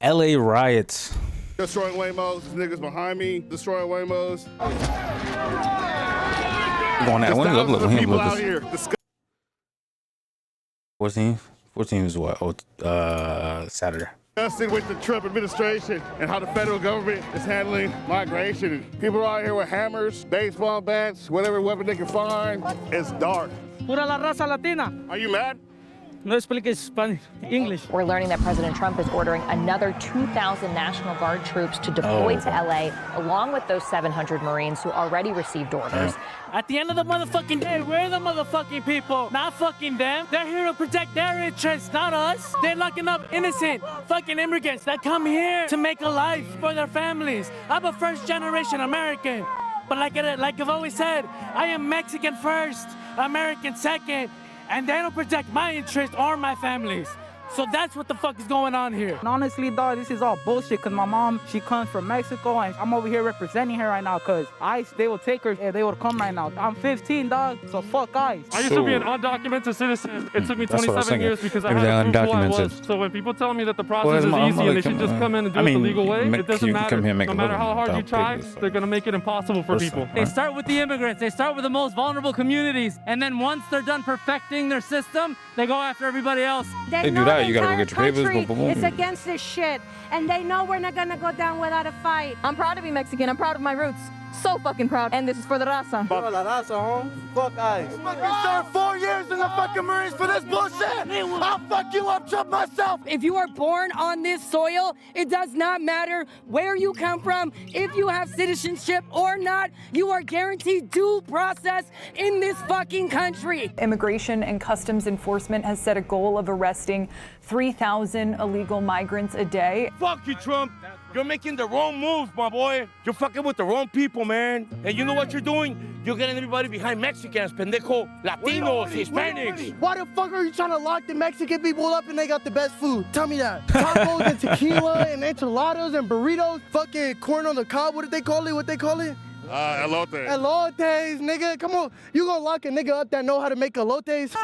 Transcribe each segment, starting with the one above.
LA riots. Destroying Waymos. This niggas behind me. Destroying Waymos. Going at when people out here. 14th is what? Saturday. Disgusted with the Trump administration and how the federal government is handling migration. People are out here with hammers, baseball bats, whatever weapon they can find. It's dark. Pura la raza latina. Are you mad? No explique Spanish, English. We're learning that President Trump is ordering another 2,000 National Guard troops to deploy to LA, along with those 700 Marines who already received orders. At the end of the motherfucking day, we're the motherfucking people, not fucking them. They're here to protect their interests, not us. They're locking up innocent fucking immigrants that come here to make a life for their families. I'm a first-generation American, but like I've always said, I am Mexican first, American second. And they don't protect my interests or my families. So that's what the fuck is going on here. And honestly, dog, this is all bullshit because my mom, she comes from Mexico and I'm over here representing her right now because they will take her if they would come right now. I'm 15, dog, so fuck ICE. I used to be an undocumented citizen. It took me 27 years because I had to prove who I was. So when people tell me that the process is easy and they should just come in and do it the legal way, it doesn't matter. No matter how hard you try, they're going to make it impossible for people. They start with the immigrants. They start with the most vulnerable communities. And then once they're done perfecting their system, they go after everybody else. They do that. You gotta go get your papers. Boom, boom, boom. It's against this shit, and they know we're not gonna go down without a fight. I'm proud to be Mexican. I'm proud of my roots. So fucking proud. And this is for the raza. Fuck la raza, home. Fuck ICE. I served 4 years in the fucking Marines for this bullshit. I'll fuck you up, Trump myself. If you are born on this soil, it does not matter where you come from, if you have citizenship or not, you are guaranteed due process in this fucking country. Immigration and Customs Enforcement has set a goal of arresting 3,000 illegal migrants a day. Fuck you, Trump. You're making the wrong moves, my boy. You're fucking with the wrong people, man. And you know what you're doing? You're getting everybody behind Mexicans, pendejo, Latinos, Hispanics. Why the fuck are you trying to lock the Mexican people up and they got the best food? Tell me that. Tacos and tequila and enchiladas and burritos. Fucking corn on the cob. What did they call it? What they call it? Elote. Elotes, nigga. Come on. You gonna lock a nigga up that know how to make elotes?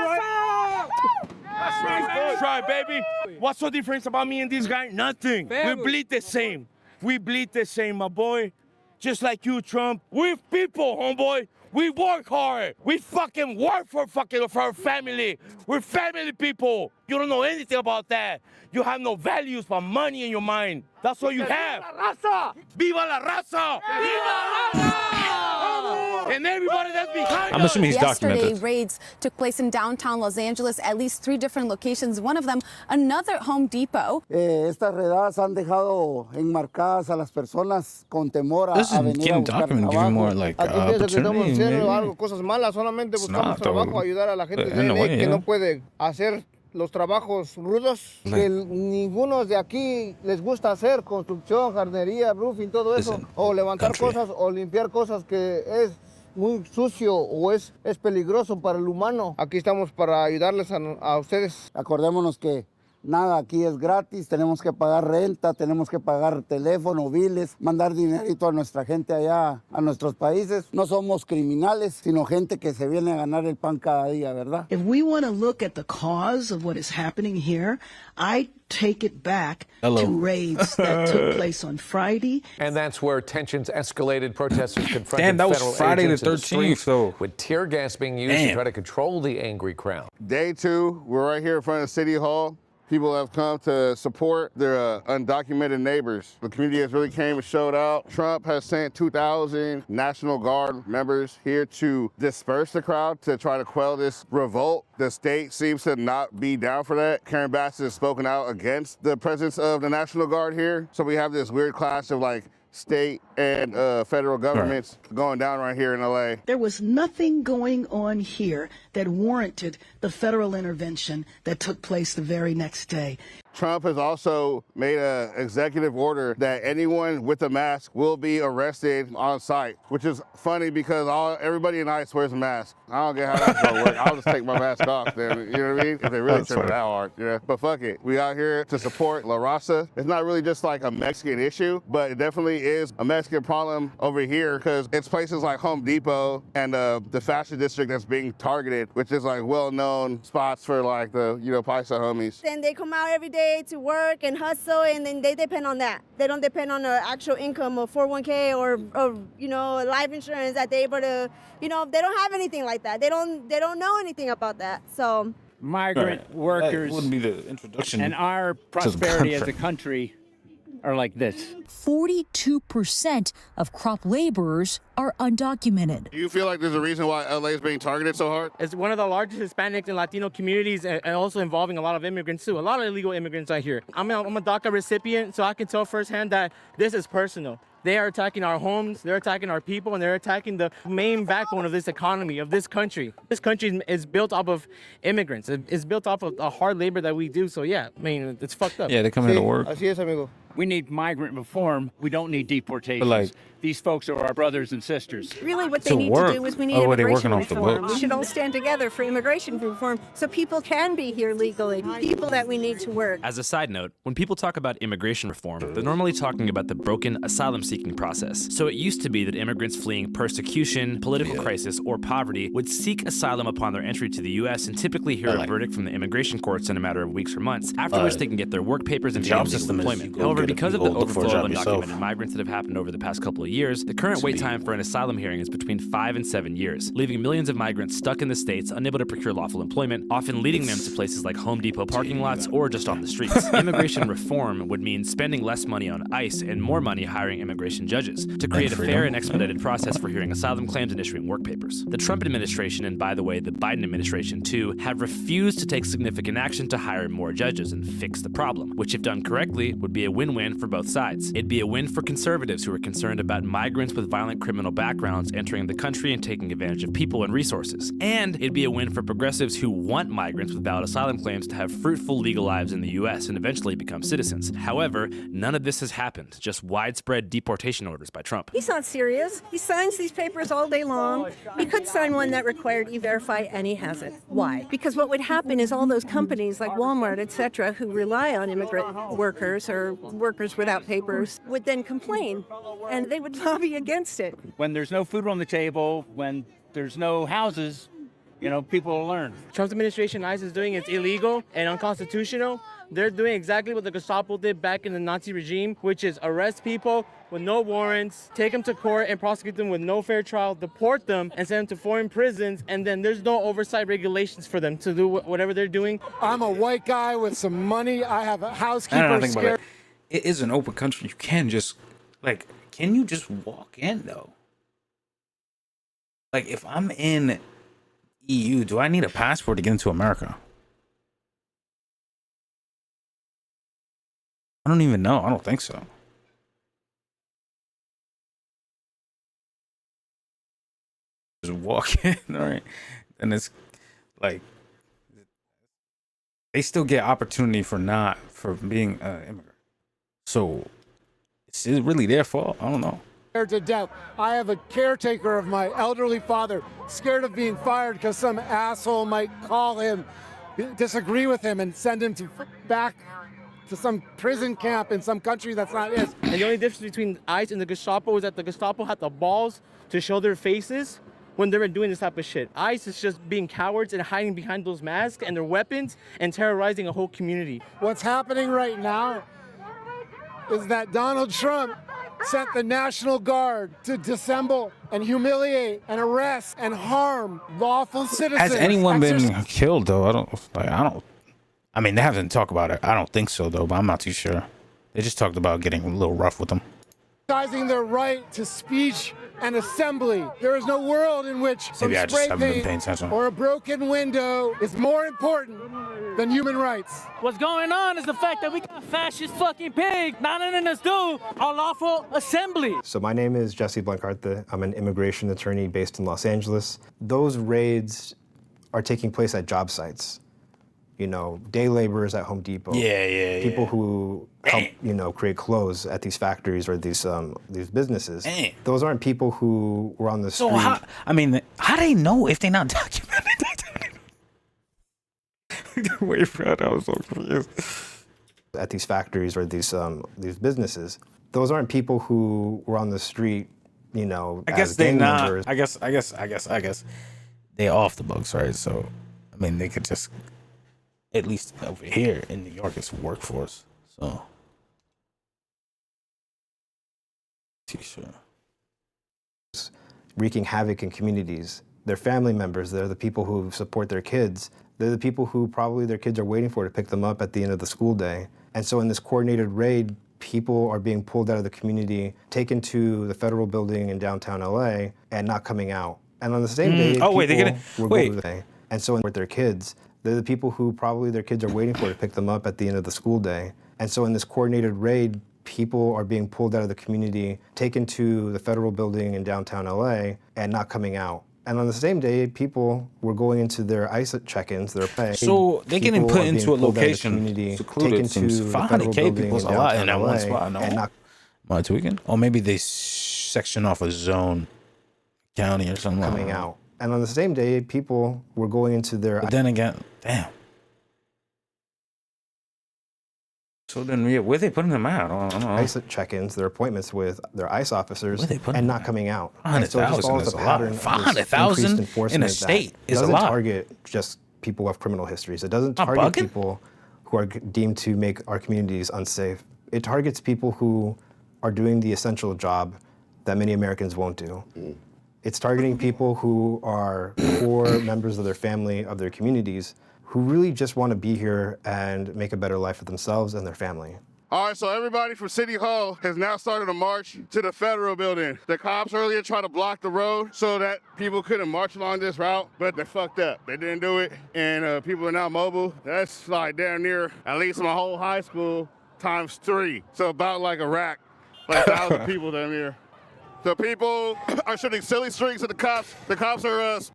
That's right, baby. What's so different about me and this guy? Nothing. We bleed the same. We bleed the same, my boy. Just like you, Trump. We're people, homeboy. We work hard. We fucking work for our family. We're family people. You don't know anything about that. You have no values but money in your mind. That's all you have. Viva la raza! Viva la raza! And everybody that's behind I'm assuming he's documented. Yesterday, raids took place in downtown Los Angeles, at least 3 different locations. One of them, another Home Depot. Estas redadas han dejado enmarcadas a las personas con temor a venir a buscar trabajo. Aquí pienso que estamos haciendo algo, cosas malas, solamente buscamos trabajo, ayudar a la gente que no puede hacer los trabajos rudos, que ninguno de aquí les gusta hacer, construcción, jardinería, roofing, todo eso, o levantar cosas o limpiar cosas que es muy sucio o es peligroso para el humano. Aquí estamos para ayudarles a ustedes. Acordémonos que nada aquí es gratis, tenemos que pagar renta, tenemos que pagar teléfono, biles, mandar dinerito a nuestra gente allá, a nuestros países. No somos criminales, sino gente que se viene a ganar el pan cada día, ¿verdad? If we want to look at the cause of what is happening here, I take it back to raids that took place on Friday. And that's where tensions escalated. Protesters confronted Damn, that was federal Friday the agents in 13th, though. with tear gas being used to try to control the angry crowd. Day 2, we're right here in front of City Hall. People have come to support their undocumented neighbors. The community has really came and showed out. Trump has sent 2,000 National Guard members here to disperse the crowd to try to quell this revolt. The state seems to not be down for that. Karen Bass has spoken out against the presence of the National Guard here. So we have this weird clash of like state and federal governments going down right here in LA. There was nothing going on here that warranted the federal intervention that took place the very next day. Trump has also made an executive order that anyone with a mask will be arrested on site, which is funny because everybody in ICE wears a mask. I don't get how that's gonna work. I'll just take my mask off then, you know what I mean? If they really trip it that hard, yeah. But fuck it, we out here to support La Raza. It's not really just like a Mexican issue, but it definitely is a Mexican problem over here because it's places like Home Depot and the fashion district that's being targeted, which is like well-known spots for like the, Paisa homies. And they come out every day day to work and hustle, and then they depend on that. They don't depend on the actual income of 401k or life insurance that they're able to, they don't have anything like that. They don't know anything about that. So migrant workers That wouldn't be the introduction and our prosperity as a country are like this. 42% of crop laborers are undocumented. Do you feel like there's a reason why LA is being targeted so hard? It's one of the largest Hispanic and Latino communities, and also involving a lot of immigrants too. A lot of illegal immigrants out here. I'm a DACA recipient, so I can tell firsthand that this is personal. They are attacking our homes, they're attacking our people, and they're attacking the main backbone of this economy, of this country. This country is built off of immigrants. It's built off of the hard labor that we do. So yeah, I mean, it's fucked up. Yeah, they come here to work. Así es, amigo. We need migrant reform. We don't need deportations. But, like, these folks are our brothers and sisters. Really, what To they need work. to do is we need Oh, what, they immigration working off the reform. books? We should all stand together for immigration reform so people can be here legally, people that we need to work. As a side note, when people talk about immigration reform, they're normally talking about the broken asylum-seeking process. So it used to be that immigrants fleeing persecution, political crisis, or poverty would seek asylum upon their entry to the U.S. and typically hear a verdict from the immigration courts in a matter of weeks or months, after which they can get their work papers and job gain legal system is employment. you go However, get it, because you of the go look for a overflow of job yourself. undocumented migrants that have happened over the past couple of years, the current wait time for an asylum hearing is between 5 and 7 years, leaving millions of migrants stuck in the States, unable to procure lawful employment, often leading them to places like Home Depot parking lots or just on the streets. Immigration reform would mean spending less money on ICE and more money hiring immigration judges to create a fair and expedited process for hearing asylum claims and issuing work papers. The Trump administration, and by the way, the Biden administration too, have refused to take significant action to hire more judges and fix the problem, which if done correctly would be a win-win for both sides. It'd be a win for conservatives who are concerned about migrants with violent criminal backgrounds entering the country and taking advantage of people and resources. And it'd be a win for progressives who want migrants with valid asylum claims to have fruitful legal lives in the U.S. and eventually become citizens. However, none of this has happened, just widespread deportation orders by Trump. He's not serious. He signs these papers all day long. He could sign one that required E-Verify, and he hasn't. Why? Because what would happen is all those companies like Walmart, etc., who rely on immigrant workers or workers without papers would then complain, and they would lobby against it. When there's no food on the table, when there's no houses, people will learn. Trump's administration, ICE, is doing is illegal and unconstitutional. They're doing exactly what the Gestapo did back in the Nazi regime, which is arrest people with no warrants, take them to court and prosecute them with no fair trial, deport them and send them to foreign prisons, and then there's no oversight regulations for them to do whatever they're doing. I'm a white guy with some money. I have a I housekeeper don't think about scared. it is an open country. You can just, can you just walk in, though? Like, if I'm in EU, do I need a passport to get into America? I don't even know. I don't think so. Just walk in, all right? And it's like, they still get opportunity for being an immigrant. So, is it really their fault? I don't know. Scared to death. I have a caretaker of my elderly father, scared of being fired because some asshole might call him, disagree with him, and send him back to some prison camp in some country that's not his. And the only difference between ICE and the Gestapo is that the Gestapo had the balls to show their faces when they were doing this type of shit. ICE is just being cowards and hiding behind those masks and their weapons and terrorizing a whole community. What's happening right now is that Donald Trump sent the National Guard to dissemble and humiliate and arrest and harm lawful citizens. Has anyone been killed, though? I mean, they haven't talked about it. I don't think so, though, but I'm not too sure. They just talked about getting a little rough with them. Exercising their right to speech and assembly. There is no world in which some Maybe I just spray haven't been paying paint attention. or a broken window is more important than human rights. What's going on is the fact that we got fascist fucking pigs not letting us do our lawful assembly. So my name is Jesse Blancarte. I'm an immigration attorney based in Los Angeles. Those raids are taking place at job sites. Day laborers at Home Depot. People who help, create clothes at these factories or these businesses. Those aren't people who were on the street. So how they know if they're not documented? Wait for that. I was so confused. At these factories or these businesses, those aren't people who were on the street. I guess as they're gang not. members. I guess they're off the books, right? So, I mean, they could just at least over here in New York, it's workforce. So, sure. Wreaking havoc in communities. They're family members. They're the people who support their kids. They're the people who probably their kids are waiting for to pick them up at the end of the school day. And so in this coordinated raid, people are being pulled out of the community, taken to the federal building in downtown LA, and not coming out. And on the same day, and so with their kids, they're the people who probably their kids are waiting for to pick them up at the end of the school day. And so in this coordinated raid, people are being pulled out of the community, taken to the federal building in downtown LA, and not coming out. And on the same day, people were going into their ICE check-ins, their pay. So they're getting put into a location secluded. Seems 500K people's a lot in that one spot. No, tweaking? Or maybe they section off a zone, county or something. Coming out. And on the same day, people were going into their. But then again, damn. So then, where they putting them out? I don't know. ICE check-ins, their appointments with their ICE officers, and not coming out. 500,000 is a lot. 500,000 in a state is a lot. It doesn't target just people who have criminal histories. It doesn't target people who are deemed to make our communities unsafe. It targets people who are doing the essential job that many Americans won't do. It's targeting people who are poor members of their family, of their communities, who really just want to be here and make a better life for themselves and their family. All right, so everybody from City Hall has now started a march to the federal building. The cops earlier tried to block the road so that people couldn't march along this route, but they fucked up. They didn't do it, and people are now mobile. That's like damn near, at least my whole high school, ×3. So about like a rack, like 1,000 people down here. So people are shooting silly strings at the cops. The cops are Is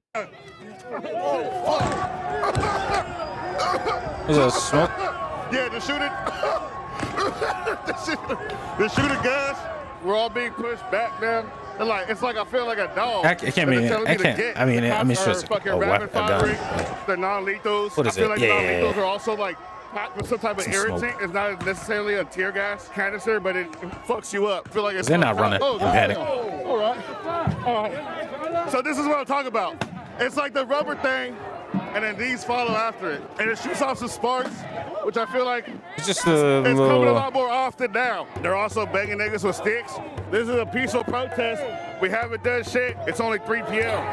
that smoke? Yeah, they're shooting. They're shooting gas. We're all being pushed back now. It's like I feel like a dog. I can't mean. I can't. I mean, sure it's a weapon, a gun. They're non-lethals. What is I feel it? like the non-lethals are also like packed with some type of irritant. Smoke. It's not necessarily a tear gas canister, but it fucks you up. I feel like it's. They're not running. Oh, panic. all right. So this is what I'm talking about. It's like the rubber thing, and then these follow after it, and it shoots off some sparks, which I feel like it's just it's coming a lot more often now. They're also banging niggas with sticks. This is a peaceful protest. We haven't done shit. It's only 3 p.m.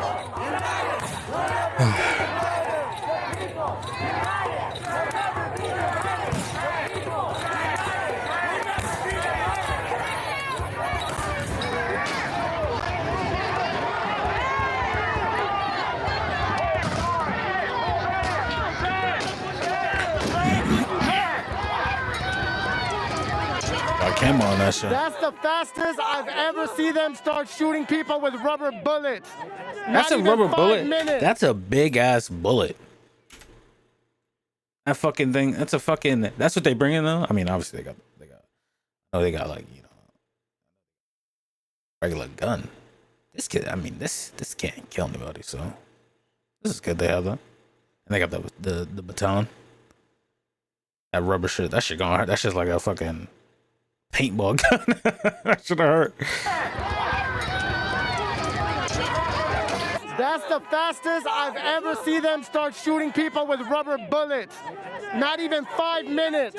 Camera on that shit. That's the fastest I've ever seen them start shooting people with rubber bullets. That's a rubber bullet. Minutes. That's a big ass bullet. That fucking thing. That's a fucking. That's what they bring in though. I mean, obviously they got. They got like regular gun. This kid. I mean, this can't kill anybody. So this is good. They have that. And they got the baton. That rubber shit. That shit gonna hurt. That shit's like a fucking paintball gun. That should have hurt. That's the fastest I've ever seen them start shooting people with rubber bullets. Not even 5 minutes.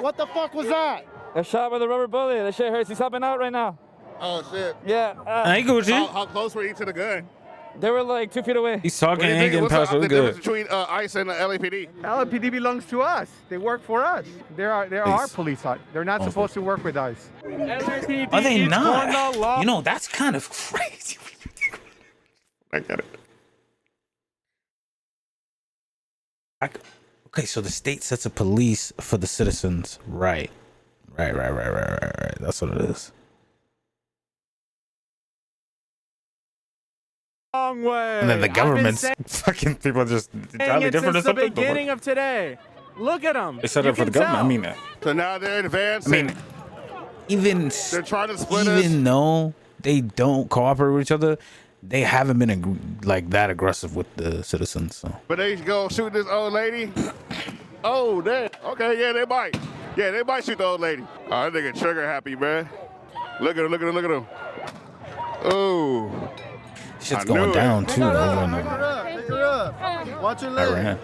What the fuck was that? A shot with a rubber bullet. That shit hurts. He's helping out right now. Oh shit. Yeah. How close were you to the gun? They were like 2 feet away. He's talking and ain't getting past really good. What's the difference between ICE and the LAPD? LAPD belongs to us. They work for us. They're our police. They're not supposed to work with us. Are they not? You know, that's kind of crazy. I get it. Okay, so the state sets a police for the citizens. Right. That's what it is. Long way. And then the government's fucking people just entirely different or something. Since the beginning of today. Look at them. They set it up for the government. I mean that. So now they're advancing. I mean, they're trying to split us. Even though they don't cooperate with each other, they haven't been like that aggressive with the citizens. So. But they go shoot this old lady. Oh, damn. Okay, yeah, they might. Yeah, they might shoot the old lady. Oh, that nigga trigger happy, man. Look at him, look at him, look at him. Oh. Shit's going down too. Pick her up. Watch your leg.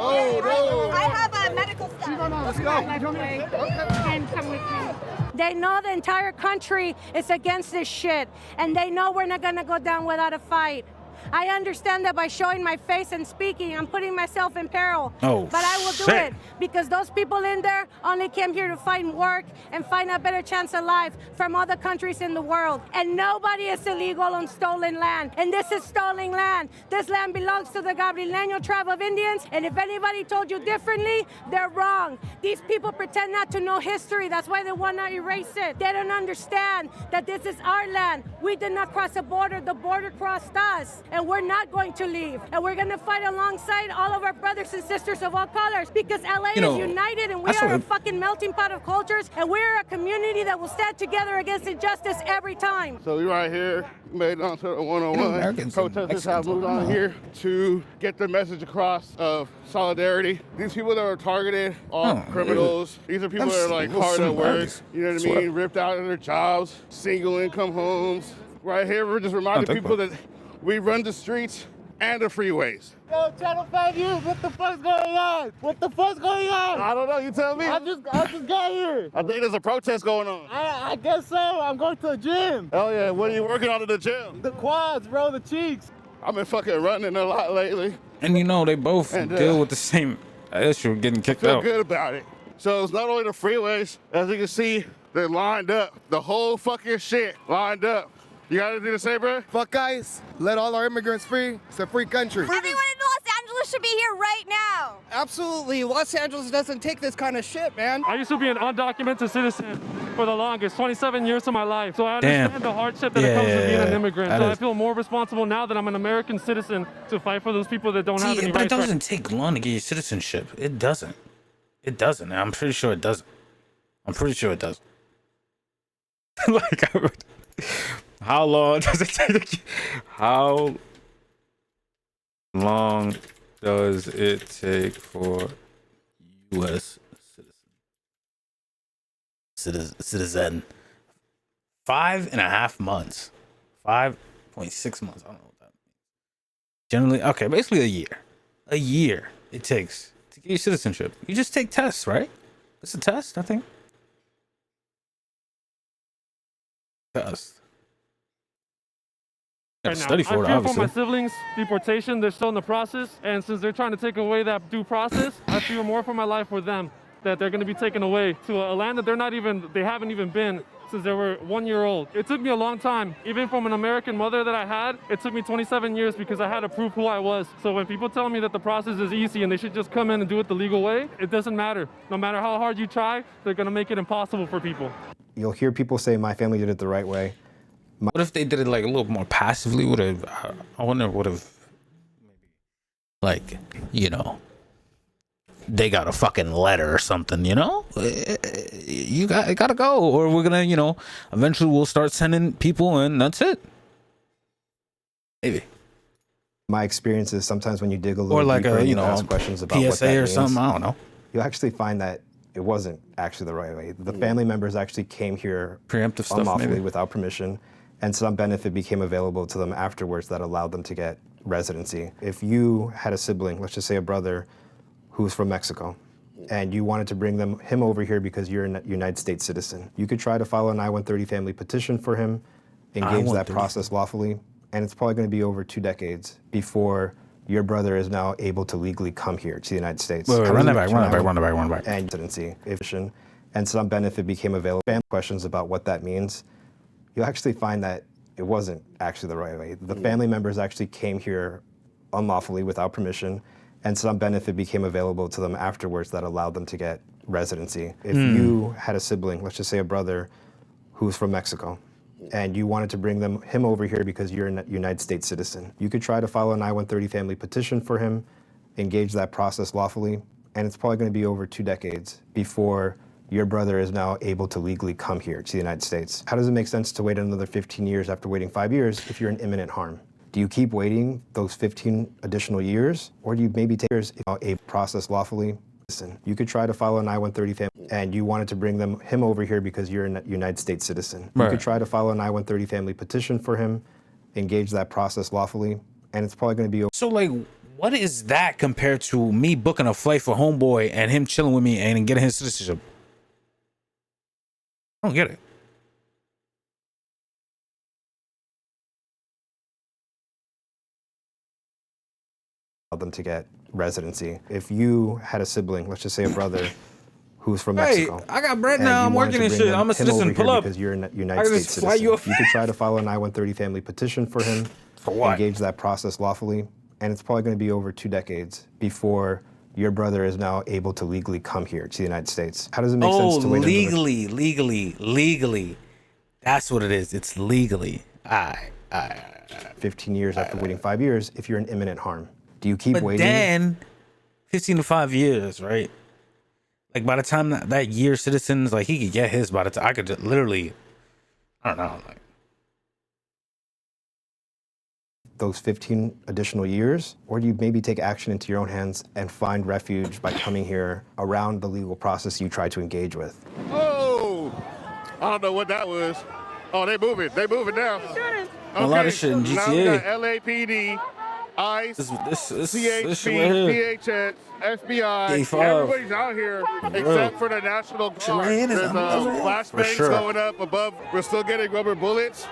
I have a medical staff. Let's go. They know the entire country is against this shit, and they know we're not gonna go down without a fight. I understand that by showing my face and speaking, I'm putting myself in peril. Oh, but I will do it because those people in there only came here to find work and find a better chance of life from other countries in the world. And nobody is illegal on stolen land. And this is stolen land. This land belongs to the Gabrieleño tribe of Indians. And if anybody told you differently, they're wrong. These people pretend not to know history. That's why they want to erase it. They don't understand that this is our land. We did not cross a border. The border crossed us. And we're not going to leave. And we're going to fight alongside all of our brothers and sisters of all colors because LA is united and we are a fucking melting pot of cultures and we're a community that will stand together against injustice every time. So we right here, made it onto the 101. Protesters have moved on here to get their message across of solidarity. These people that are targeted are criminals. These are people that are like hard at work, you know what I mean? Ripped out of their jobs, single income homes. Right here, we're just reminding people that we run the streets and the freeways. Yo, Channel 5 News, what the fuck's going on? What the fuck's going on? I don't know, you tell me. I just got here. I think there's a protest going on. I guess so. I'm going to the gym. Hell yeah, what are you working on in the gym? The quads, bro, the cheeks. I've been fucking running a lot lately. And you know, they both deal with the same issue, getting kicked out. I feel good about it. So it's not only the freeways, as you can see, they're lined up. The whole fucking shit lined up. You got anything to say, bro? Fuck guys, let all our immigrants free. It's a free country. Everyone in Los Angeles should be here right now. Absolutely, Los Angeles doesn't take this kind of shit, man. I used to be an undocumented citizen for the longest, 27 years of my life. So I understand the hardship that comes with being an immigrant. So I feel more responsible now that I'm an American citizen to fight for those people that don't have any rights. But it doesn't take long to get your citizenship. It doesn't. It doesn't. I'm pretty sure it doesn't. I'm pretty sure it does. Like, how long does it take? How long does it take for U.S. citizen? 5.5 months. 5.6 months. I don't know what that means. Generally, okay, basically a year. A year it takes to get your citizenship. You just take tests, right? It's a test, I think. Test. Right now. Study for I'm it, here obviously. for my siblings' deportation. They're still in the process, and since they're trying to take away that due process, I fear more for my life for them, that they're going to be taken away to a land that they haven't even been since they were 1 year old. It took me a long time, even from an American mother that I had. It took me 27 years because I had to prove who I was. So when people tell me that the process is easy and they should just come in and do it the legal way, it doesn't matter. No matter how hard you try, they're going to make it impossible for people. You'll hear people say, my family did it the right way. What if they did it like a little more passively? I wonder would have, like, you know, they got a fucking letter or something, you know? You gotta go, or we're gonna, you know, eventually we'll start sending people and that's it. Maybe. My experience is sometimes when you dig a little or like deeper a, and you know, ask questions about PSA what that or means, something, I don't know. You'll actually find that it wasn't actually the right way. The family members actually came here preemptive stuff, unlawfully maybe, without permission, and some benefit became available to them afterwards that allowed them to get residency. If you had a sibling, let's just say a brother, who's from Mexico, and you wanted to bring him over here because you're a United States citizen, you could try to file an I-130 family petition for him, engage that process lawfully, and it's probably going to be over 2 decades before your brother is now able to legally come here to the United States. Wait, run that back. And residency, and some benefit became available. Questions about what that means, you'll actually find that it wasn't actually the right way. The family members actually came here unlawfully without permission, and some benefit became available to them afterwards that allowed them to get residency. If you had a sibling, let's just say a brother, who's from Mexico, and you wanted to bring him over here because you're a United States citizen, you could try to file an I-130 family petition for him, engage that process lawfully, and it's probably going to be over 2 decades before your brother is now able to legally come here to the United States. How does it make sense to wait another 15 years after waiting 5 years if you're in imminent harm? Do you keep waiting those 15 additional years, or do you maybe take years a process lawfully? Listen, you could try to file an I-130 family, and you wanted to bring him over here because you're a United States citizen. Right. You could try to file an I-130 family petition for him, engage that process lawfully, and it's probably going to be. So like, What is that compared to me booking a flight for homeboy and him chilling with me and getting his citizenship? I don't get it. Them to get residency. If you had a sibling, let's just say a brother, who's from Mexico. Hey, I got bread now. I'm working and shit. I'm a citizen. Pull up. Because you're a United States citizen. You could try to file an I-130 family petition for him. For what? Engage that process lawfully. And it's probably going to be over 2 decades before your brother is now able to legally come here to the United States. How does it make sense to wait? Legally. That's what it is. It's legally. 15 years after waiting 5 years, if you're in imminent harm. Do you keep waiting? But then, 15 to 5 years, right? Like, by the time that year citizens, like, he could get his by the time, I could just literally, I don't know, like. Those 15 additional years? Or do you maybe take action into your own hands and find refuge by coming here around the legal process you try to engage with? Oh! I don't know what that was. Oh, they moving now. Okay. A lot of shit in GTA. Now we got LAPD, ICE, CHP, DHS, FBI. Everybody's out here except for the National Guard. There's flashbangs going up above. We're still getting rubber bullets.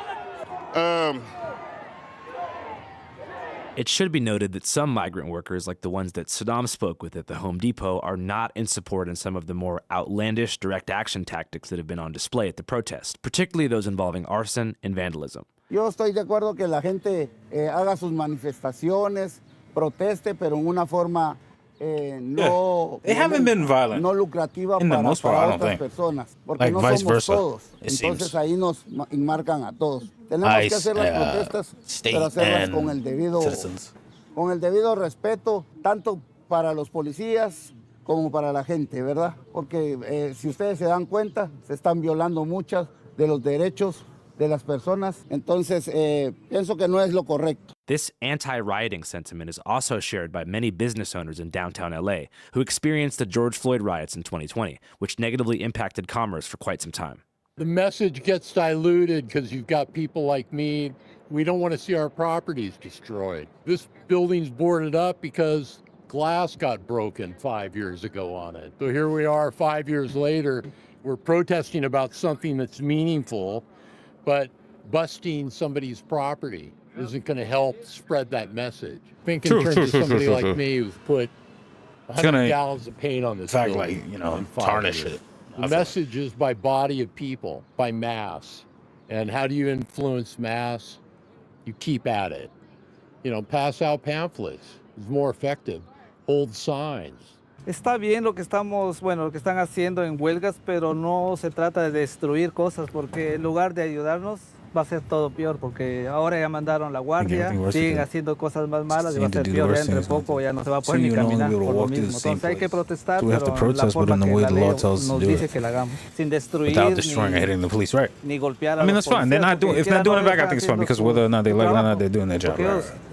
It should be noted that some migrant workers, like the ones that Saddam spoke with at the Home Depot, are not in support in some of the more outlandish direct action tactics that have been on display at the protest, particularly those involving arson and vandalism. Yo estoy de acuerdo que la gente haga sus manifestaciones, proteste, pero en una forma no, they haven't been violent. No lucrativa in the para, most part, para I don't otras think. personas, porque Like no vice somos versa, todos. it Entonces seems. ahí nos enmarcan a todos. Tenemos que hacer las protestas, pero hacerlas con el debido respeto, tanto para los policías como para la gente, ¿verdad? Porque si ustedes se dan cuenta, se están violando muchos de los derechos de las personas. Entonces, pienso que no es lo correcto. This anti-rioting sentiment is also shared by many business owners in downtown LA who experienced the George Floyd riots in 2020, which negatively impacted commerce for quite some time. The message gets diluted because you've got people like me. We don't want to see our properties destroyed. This building's boarded up because glass got broken 5 years ago on it. So here we are 5 years later. We're protesting about something that's meaningful, but busting somebody's property isn't going to help spread that message. Think in terms of somebody like me who's put 100 gallons of paint on this building. Like, you know, tarnish it. The message is by body of people, by mass. And how do you influence mass? You keep at it. You know, pass out pamphlets is more effective. Hold signs. Está bien lo que lo que están haciendo en huelgas, pero no se trata de destruir cosas, porque en lugar de ayudarnos, va a ser todo peor, porque ahora ya mandaron la guardia, siguen haciendo cosas más malas y va a ser peor, ya entre poco ya no se va a poder ni caminar por lo mismo. Entonces hay que protestar, pero la forma que la ley nos dice que la hagamos, sin destruir ni golpear a los policías. They're not doing, if they're doing it back, I think it's fine, because whether or not they like it or not, they're doing their job.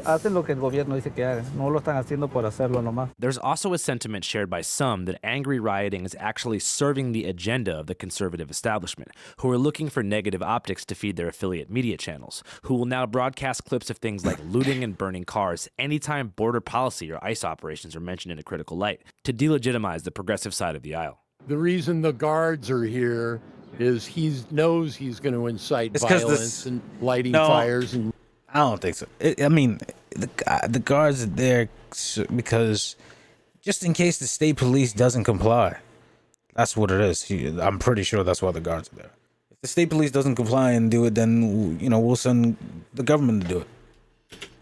Hacen lo que el gobierno dice que hagan, no lo están haciendo por hacerlo nomás. There's also a sentiment shared by some that angry rioting is actually serving the agenda of the conservative establishment, who are looking for negative optics to feed their affiliate media channels, who will now broadcast clips of things like looting and burning cars anytime border policy or ICE operations are mentioned in a critical light, to delegitimize the progressive side of the aisle. The reason the guards are here is he knows he's going to incite violence and lighting fires. And I don't think so. I mean, the guards are there because just in case the state police doesn't comply. That's what it is. I'm pretty sure that's why the guards are there. If the state police doesn't comply and do it, then, you know, we'll send the government to do it.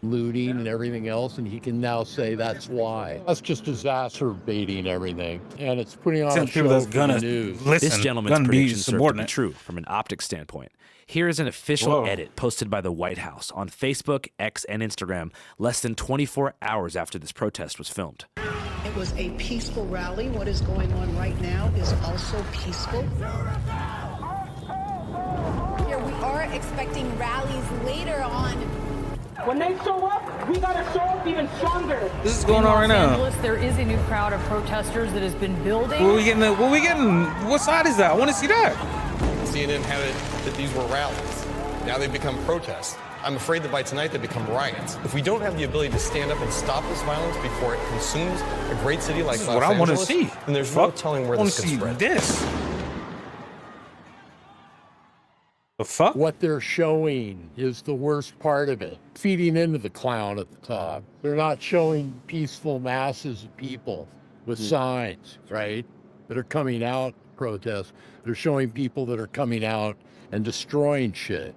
Looting and everything else, and he can now say that's why. That's just exacerbating everything, and it's putting on a show for the news. This gentleman's predictions serve to be true from an optics standpoint. Here is an official edit posted by the White House on Facebook, X, and Instagram less than 24 hours after this protest was filmed. It was a peaceful rally. What is going on right now is also peaceful. Here we are expecting rallies later on. When they show up, we gotta show up even stronger. This is going on right now. Angeles, there is a new crowd of protesters that has been building. What we getting? What side is that? I want to see that. CNN had it that these were rallies. Now they've become protests. I'm afraid that by tonight they become riots. If we don't have the ability to stand up and stop this violence before it consumes a great city like Los Angeles, want to see. Then there's no telling where this could spread. The fuck? What they're showing is the worst part of it, feeding into the clown at the top. They're not showing peaceful masses of people with signs, right, that are coming out to protest. They're showing people that are coming out and destroying shit.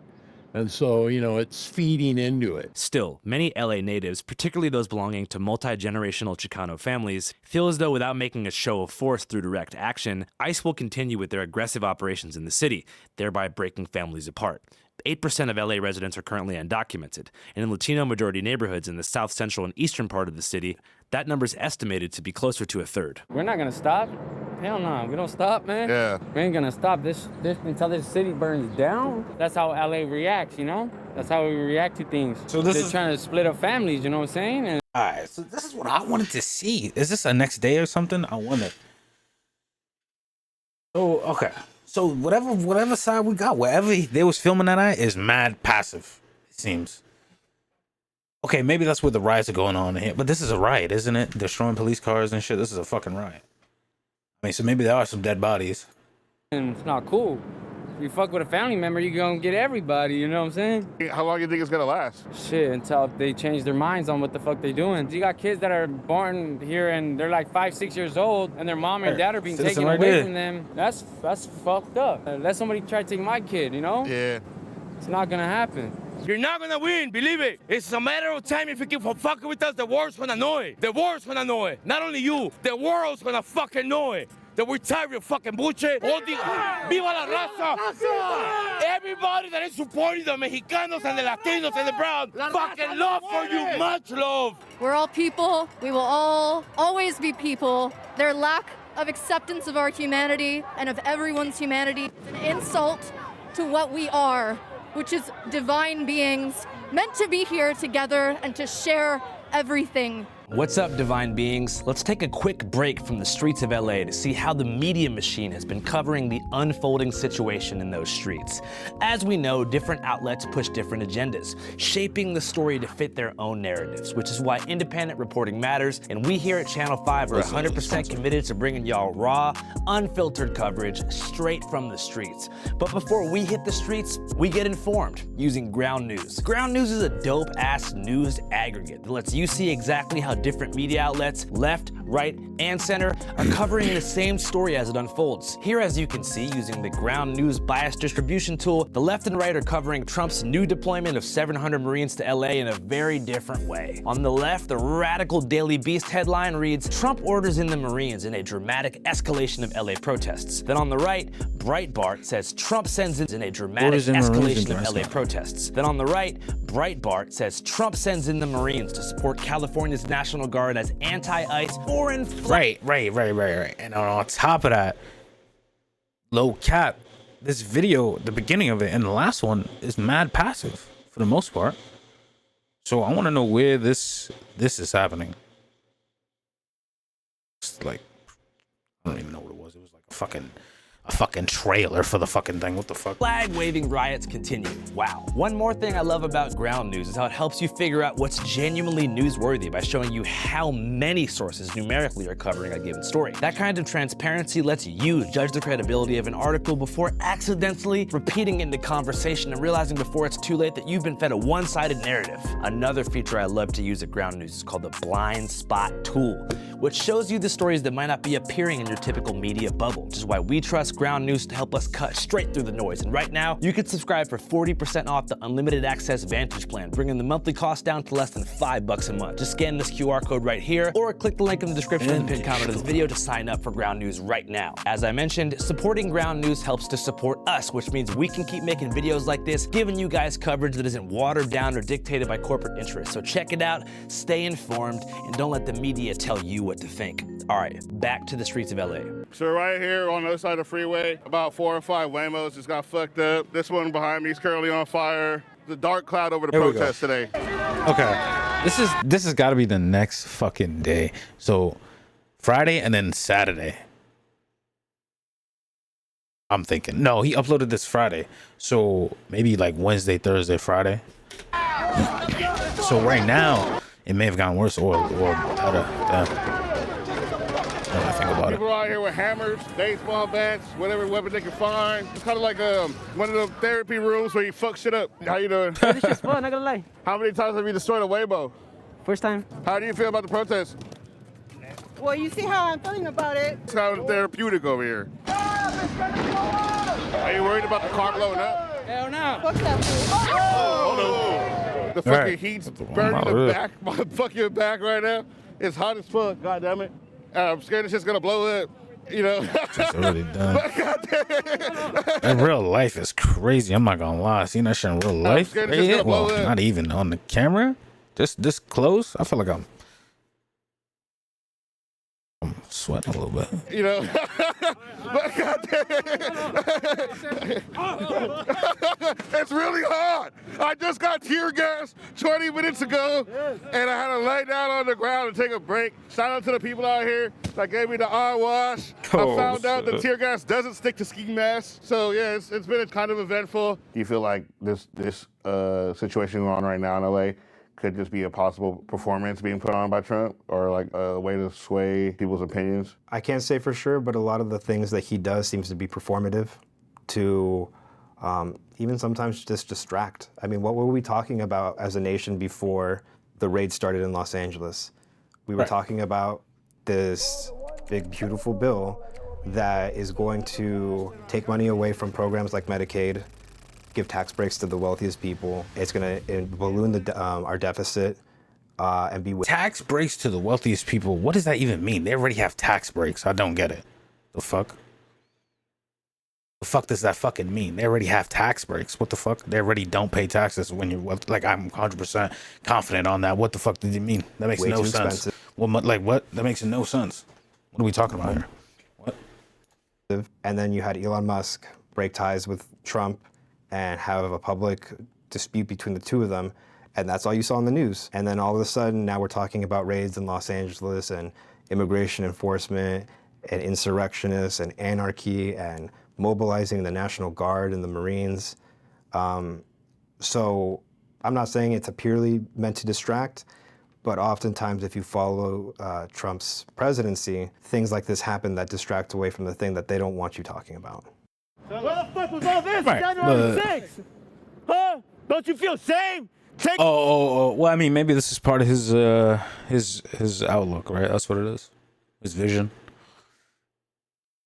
And so, you know, it's feeding into it. Still, many LA natives, particularly those belonging to multi-generational Chicano families, feel as though without making a show of force through direct action, ICE will continue with their aggressive operations in the city, thereby breaking families apart. 8% of LA residents are currently undocumented, and in Latino-majority neighborhoods in the south central and eastern part of the city, that number is estimated to be closer to a third. We're not gonna stop. Hell no, we don't stop, man. Yeah. We ain't gonna stop this until this city burns down. That's how LA reacts, you know? That's how we react to things. So this They're is trying to split up families, you know what I'm saying? And all right, so this is what I wanted to see. Is this a next day or something? I wonder. Oh, okay. So whatever side we got, wherever they was filming that at is mad passive, it seems. Okay, maybe that's where the riots are going on here. But this is a riot, isn't it? Destroying police cars and shit. This is a fucking riot. I mean, so maybe there are some dead bodies. and it's not cool. If you fuck with a family member, you're gonna get everybody, you know what I'm saying? How long do you think it's gonna last? Shit, until they change their minds on what the fuck they doing. You got kids that are born here and they're like 5, 6 years old, and their mom and dad are being taken away from them. That's fucked up. Let somebody try to take my kid, you know? Yeah. It's not gonna happen. You're not gonna win, believe it. It's a matter of time. If you keep fucking with us, the world's gonna know it. The world's gonna know it. Not only you, the world's gonna fucking know it. That we're tired of fucking bullshit. All the Viva la raza! Everybody that is supporting the Mexicanos and the Latinos and the brown, fucking love for you, much love. We're all people. We will all always be people. Their lack of acceptance of our humanity and of everyone's humanity is an insult to what we are, which is divine beings meant to be here together and to share everything. What's up, divine beings? Let's take a quick break from the streets of LA to see how the media machine has been covering the unfolding situation in those streets. As we know, different outlets push different agendas, shaping the story to fit their own narratives, which is why independent reporting matters, and we here at Channel 5 are 100% committed to bringing y'all raw, unfiltered coverage straight from the streets. But before we hit the streets, we get informed using Ground News. Ground News is a dope-ass news aggregate that lets you see exactly how different media outlets, left, right, and center, are covering the same story as it unfolds. Here, as you can see, using the Ground News bias distribution tool, the left and right are covering Trump's new deployment of 700 Marines to LA in a very different way. On the left, the radical Daily Beast headline reads, "Trump orders in the Marines in a dramatic escalation of LA protests." Then on the right, Breitbart says Trump sends in a dramatic escalation of LA protests. Then on the right, Breitbart says Trump sends in the Marines to support California's National Guard as anti-ICE foreign flight. Right. And on top of that, low cap, this video, the beginning of it and the last one is mad passive for the most part. So I want to know where this is happening. It's like, I don't even know what it was. It was like a fucking trailer for the fucking thing. What the fuck? Flag waving riots continue. Wow. One more thing I love about Ground News is how it helps you figure out what's genuinely newsworthy by showing you how many sources numerically are covering a given story. That kind of transparency lets you judge the credibility of an article before accidentally repeating it into conversation and realizing before it's too late that you've been fed a one-sided narrative. Another feature I love to use at Ground News is called the blind spot tool, which shows you the stories that might not be appearing in your typical media bubble, which is why we trust Ground News to help us cut straight through the noise. And right now, you can subscribe for 40% off the unlimited access Vantage plan, bringing the monthly cost down to less than $5 a month. Just scan this QR code right here, or click the link in the description of the pinned comment of this video to sign up for Ground News right now. As I mentioned, supporting Ground News helps to support us, which means we can keep making videos like this, giving you guys coverage that isn't watered down or dictated by corporate interests. So check it out, stay informed, and don't let the media tell you what to think. All right, back to the streets of LA. So right here on the other side of the freeway, about 4 or 5 Waymos just got fucked up. This one behind me is currently on fire. The dark cloud over the protest today. Okay, this has got to be the next fucking day. So Friday and then Saturday. I'm thinking. No, he uploaded this Friday. So maybe like Wednesday, Thursday, Friday. So right now, it may have gotten worse or better. Damn. I think about it. People out here with hammers, baseball bats, whatever weapon they can find. It's kind of like one of the therapy rooms where you fuck shit up. How you doing? This shit's fun, not gonna lie. How many times have you destroyed a Weibo? First time. How do you feel about the protest? Well, you see how I'm feeling about it. It's kind of therapeutic over here. Are you worried about the car blowing up? Hell no. Fuck that fool. Oh, no. The fucking heat's burning the back, my fucking back right now. It's hot as fuck, god damn it. I'm scared this shit's gonna blow up, you know. It's already done. In real life is crazy. I'm not gonna lie. Seeing that shit in real life, well, not even on the camera, just this close. I feel like I'm sweating a little bit. You know, it's really hard. I just got tear gas 20 minutes ago, and I had to lay down on the ground and take a break. Shout out to the people out here that gave me the eye wash. I found out that tear gas doesn't stick to ski masks. So yeah, it's been kind of eventful. Do you feel like this situation going on right now in LA could just be a possible performance being put on by Trump, or like a way to sway people's opinions? I can't say for sure, but a lot of the things that he does seems to be performative to even sometimes just distract. I mean, what were we talking about as a nation before the raid started in Los Angeles? We were talking about this big, beautiful bill that is going to take money away from programs like Medicaid, give tax breaks to the wealthiest people. It's going to balloon our deficit and be tax breaks to the wealthiest people. What does that even mean? They already have tax breaks. I don't get it. The fuck? The fuck does that fucking mean? They already have tax breaks. What the fuck? They already don't pay taxes when you're wealthy. Like, I'm 100% confident on that. What the fuck did it mean? That makes no sense. Well, like what? That makes no sense. What are we talking about here? What? And then you had Elon Musk break ties with Trump and have a public dispute between the two of them, and that's all you saw in the news. And then all of a sudden, now we're talking about raids in Los Angeles and immigration enforcement and insurrectionists and anarchy and mobilizing the National Guard and the Marines. So I'm not saying it's purely meant to distract, but oftentimes if you follow Trump's presidency, things like this happen that distract away from the thing that they don't want you talking about. Where the fuck was all this? January 6th? Huh? Don't you feel shame? Well, I mean, maybe this is part of his outlook, right? That's what it is. His vision.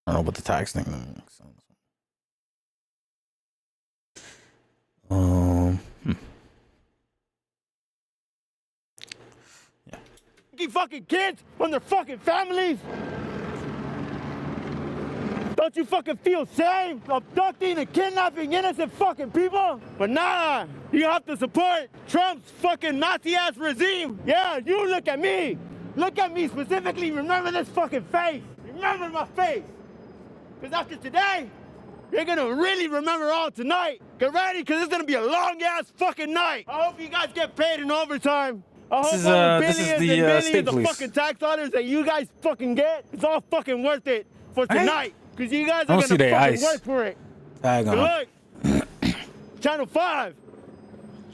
I don't know what the tax thing makes sense. Fucking kids from their fucking families. Don't you fucking feel shame abducting and kidnapping innocent fucking people? But nah, you have to support Trump's fucking Nazi-ass regime. Yeah, you look at me. Look at me specifically. Remember this fucking face. Remember my face. Because after today, you're gonna really remember all tonight. Get ready, because it's gonna be a long-ass fucking night. I hope you guys get paid in overtime. I hope all the billions and millions of fucking tax dollars that you guys fucking get, it's all fucking worth it for tonight. Because you guys are gonna fucking work for it. Tag on. Look, Channel 5.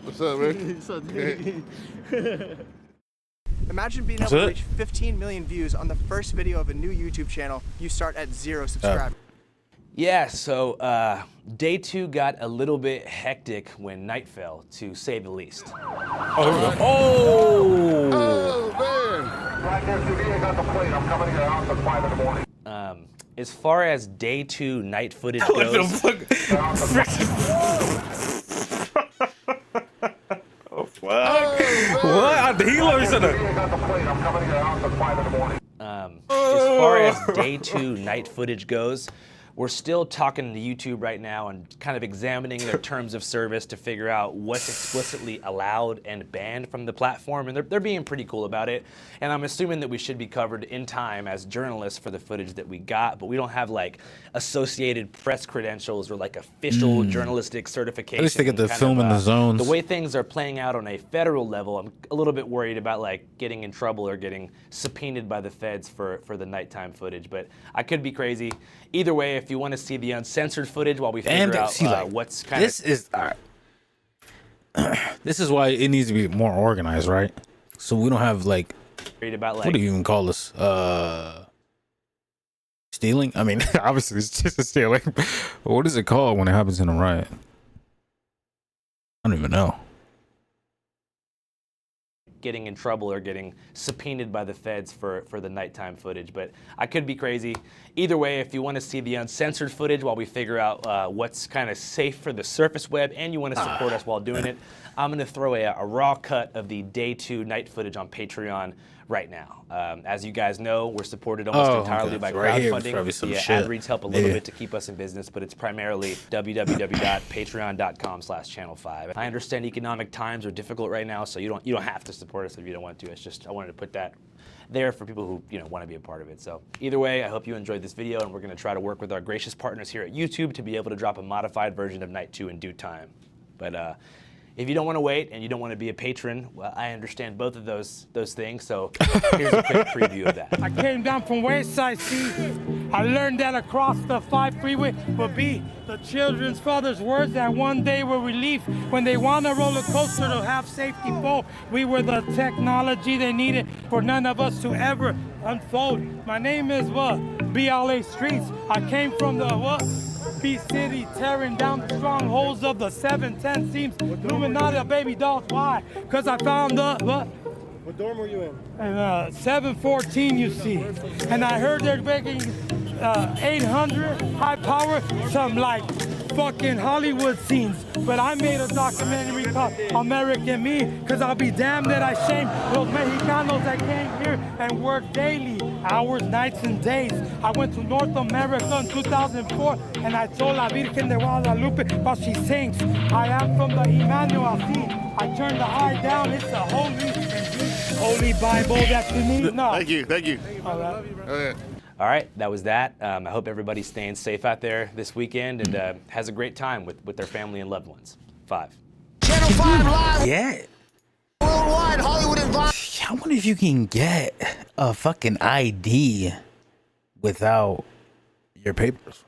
What's up, man? Imagine being able to reach 15 million views on the first video of a new YouTube channel. You start at 0 subscribers. Yeah, so day 2 got a little bit hectic when night fell, to say the least. Oh, man. Right there, I got the plate. I'm coming to your house at 5 in the morning. As far as day 2 night footage goes... Oh, fuck. What? He learns to As far as day 2 night footage goes, we're still talking to YouTube right now and kind of examining their terms of service to figure out what's explicitly allowed and banned from the platform, and they're being pretty cool about it. And I'm assuming that we should be covered in time as journalists for the footage that we got, but we don't have like Associated Press credentials or like official journalistic certification. At least they get the film in the zones. The way things are playing out on a federal level, I'm a little bit worried about like getting in trouble or getting subpoenaed by the feds for the nighttime footage, but I could be crazy. Either way, if you want to see the uncensored footage while we figure out what's kind of... This is... this is why it needs to be more organized, right? So we don't have like, about, what do you even call this? Stealing? I mean, obviously it's just a stealing. But what is it called when it happens in a riot? I don't even know. Getting in trouble or getting subpoenaed by the feds for the nighttime footage, but I could be crazy. Either way, if you want to see the uncensored footage while we figure out what's kind of safe for the surface web and you want to support us while doing it, I'm going to throw a raw cut of the day 2 night footage on Patreon right now. As you guys know, we're supported almost entirely by crowdfunding. Ad reads help a little bit to keep us in business, but it's primarily www.patreon.com/channel5. I understand economic times are difficult right now, so you don't have to support us if you don't want to. It's just I wanted to put that there for people who want to be a part of it. So either way, I hope you enjoyed this video, and we're going to try to work with our gracious partners here at YouTube to be able to drop a modified version of Night 2 in due time. But if you don't want to wait and you don't want to be a patron, well, I understand both of those things, so here's a quick preview of that. I came down from Westside, see. I learned that across the 5 freeway will be the children's father's words that one day were relief. When they want a roller coaster to have safety full, we were the technology they needed for none of us to ever unfold. My name is what? BLA Streets. I came from the what? B-City, tearing down the strongholds of the 710 seams. Illuminati, baby dolls, why? Because I found the, what? What dorm were you in? And 714, you see. And I heard they're making 800 high power, some like fucking Hollywood scenes. But I made a documentary called American Me, because I'll be damned that I shame those Mexicanos that came here and worked daily, hours, nights, and days. I went to North America in 2004, and I told La Virgen de Guadalupe while she sings. I am from the Emmanuel scene. I turn the eye down, it's a holy Bible that you need. No. Thank you. All right. Okay. All right, that was that. I hope everybody's staying safe out there this weekend and has a great time with their family and loved ones. 5. Channel 5 live. Yeah. Worldwide, Hollywood and I wonder if you can get a fucking ID without your papers.